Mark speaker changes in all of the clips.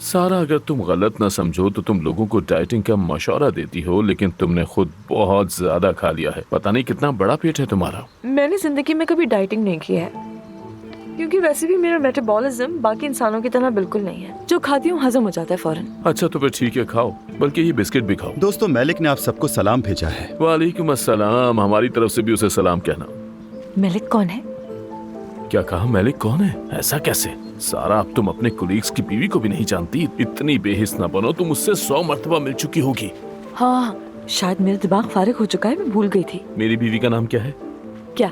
Speaker 1: सारा, अगर तुम गलत ना समझो तो तुम लोगों को डाइटिंग का मशवरा देती हो, लेकिन तुमने खुद बहुत ज्यादा खा लिया है। पता नहीं कितना बड़ा पेट है तुम्हारा।
Speaker 2: मैंने जिंदगी में कभी डाइटिंग नहीं की है, क्योंकि वैसे भी मेरा मेटाबॉलिज्म बाकी इंसानों की तरह बिल्कुल नहीं है। जो खाती हूँ हजम हो जाता है फौरन।
Speaker 1: अच्छा तो फिर ठीक है, खाओ, बल्कि ये बिस्किट भी खाओ।
Speaker 3: दोस्तों, मलिक ने आप सबको सलाम भेजा है।
Speaker 1: वालेकुम अस्सलाम, हमारी तरफ से भी उसे सलाम कहना।
Speaker 2: मलिक कौन है?
Speaker 1: क्या कहा? मलिक कौन है? ऐसा कैसे? सारा, अब तुम अपने कुलीग्स की बीवी को भी नहीं जानती। इतनी बेहिस न बनो, तुम उससे 100 मर्तबा मिल चुकी होगी।
Speaker 2: हाँ, शायद मेरा दिमाग फारिग हो चुका है, मैं भूल गई थी।
Speaker 1: मेरी बीवी का नाम क्या है?
Speaker 2: क्या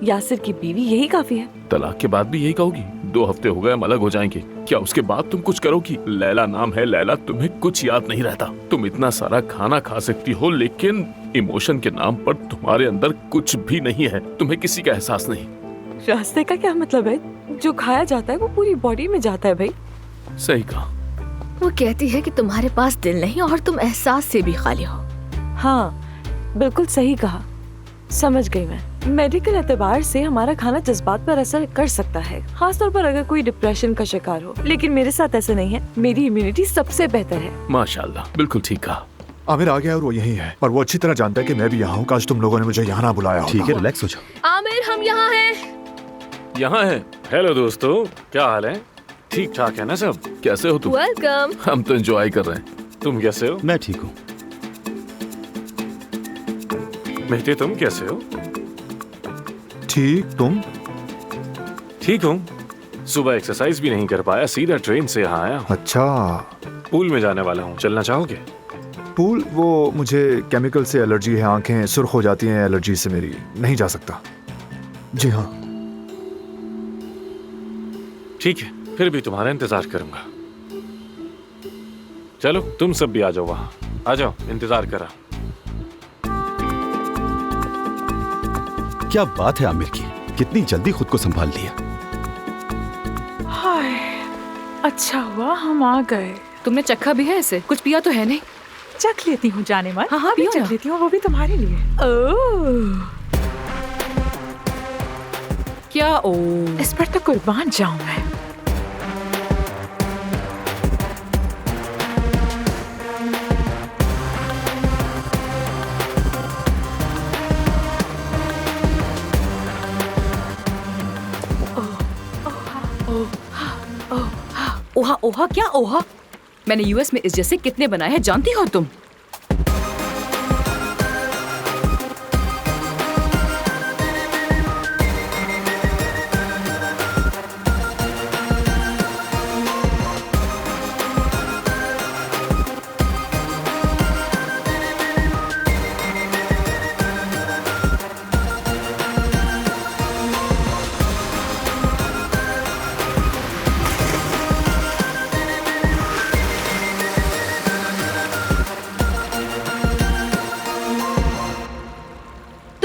Speaker 2: यासिर की बीवी? यही काफी है।
Speaker 1: तलाक के बाद भी यही कहोगी? 2 हफ्ते हो गए, हम अलग हो जाएंगे। क्या उसके बाद तुम कुछ करोगी? लैला नाम है, लैला, तुम्हें कुछ याद नहीं रहता। तुम इतना सारा खाना खा सकती हो, लेकिन इमोशन के नाम पर तुम्हारे अंदर कुछ भी नहीं है। तुम्हें किसी का एहसास नहीं।
Speaker 2: रास्ते का क्या मतलब है? जो खाया जाता है वो पूरी बॉडी में जाता है भाई।
Speaker 1: सही कहा।
Speaker 4: वो कहती है कि तुम्हारे पास दिल नहीं और तुम एहसास से भी खाली हो।
Speaker 2: हाँ, बिल्कुल सही कहा, समझ गई मैं। मेडिकल एतबार से हमारा खाना जज्बात पर असर कर सकता है, खासतौर पर अगर कोई डिप्रेशन का शिकार हो, लेकिन मेरे साथ ऐसा नहीं है। मेरी इम्यूनिटी सबसे बेहतर है।
Speaker 1: माशाल्लाह, बिल्कुल ठीक कहा।
Speaker 5: आमिर आ गया और वो यहीं है, और वो अच्छी तरह जानता है कि मैं भी यहाँ हूँ। काश तुम लोगों ने मुझे यहाँ ना बुलाया होता।
Speaker 3: ठीक है, रिलैक्स हो जाओ।
Speaker 4: आमिर, हम यहाँ हैं।
Speaker 1: यहाँ है।
Speaker 6: हेलो दोस्तों, क्या हाल है? ठीक ठाक है ना सब?
Speaker 1: कैसे हो तुम?
Speaker 4: वेलकम।
Speaker 1: हम तो एंजॉय कर रहे हैं।
Speaker 6: तुम कैसे हो?
Speaker 3: मैं ठीक हूँ।
Speaker 6: मेहती, तुम कैसे हो?
Speaker 5: ठीक, तुम?
Speaker 6: ठीक हूँ। सुबह एक्सरसाइज भी नहीं कर पाया, सीधा ट्रेन से यहाँ आया हूँ।
Speaker 5: अच्छा।
Speaker 6: पूल में जाने वाला हूँ, चलना चाहोगे?
Speaker 5: पूल? वो मुझे केमिकल से एलर्जी है, आंखें सुर्ख हो जाती हैं एलर्जी से, मेरी नहीं जा सकता। जी हाँ।
Speaker 6: ठीक है, फिर भी तुम्हारा इंतजार करूंगा। चलो तुम सब भी आ जाओ, वहाँ आ जाओ, इंतजार करा।
Speaker 3: क्या बात है आमिर की, कितनी जल्दी खुद को संभाल लिया।
Speaker 7: हाय, अच्छा हुआ हम आ गए।
Speaker 4: तुमने चखा भी है इसे? कुछ पिया तो है नहीं?
Speaker 7: चख लेती हूँ, जाने मन।
Speaker 4: हाँ,
Speaker 7: अभी
Speaker 4: पियो ना।
Speaker 7: चख लेती हूँ, वो भी तुम्हारे लिए।
Speaker 2: ओह,
Speaker 4: क्या? ओ,
Speaker 7: इस पर तो कुर्बान जाऊं मैं।
Speaker 4: ओहा ओहा, क्या ओहा? मैंने यूएस में इस जैसे कितने बनाए हैं जानती हो तुम?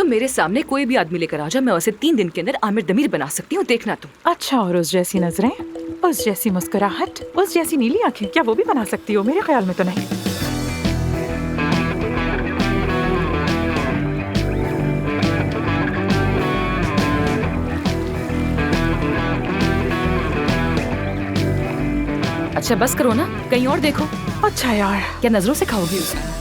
Speaker 4: मेरे सामने कोई भी आदमी लेकर आ जाए, मैं उसे 3 दिन के अंदर आमिर दमीर बना सकती हूँ, देखना तुम।
Speaker 7: अच्छा, और उस जैसी नजरें, उस जैसी मुस्कुराहट, उस जैसी नीली आंखें, क्या वो भी बना सकती हो? मेरे ख्याल में तो नहीं।
Speaker 4: अच्छा बस करो ना, कहीं और देखो।
Speaker 7: अच्छा यार,
Speaker 4: क्या नजरों से खाओगी उसे?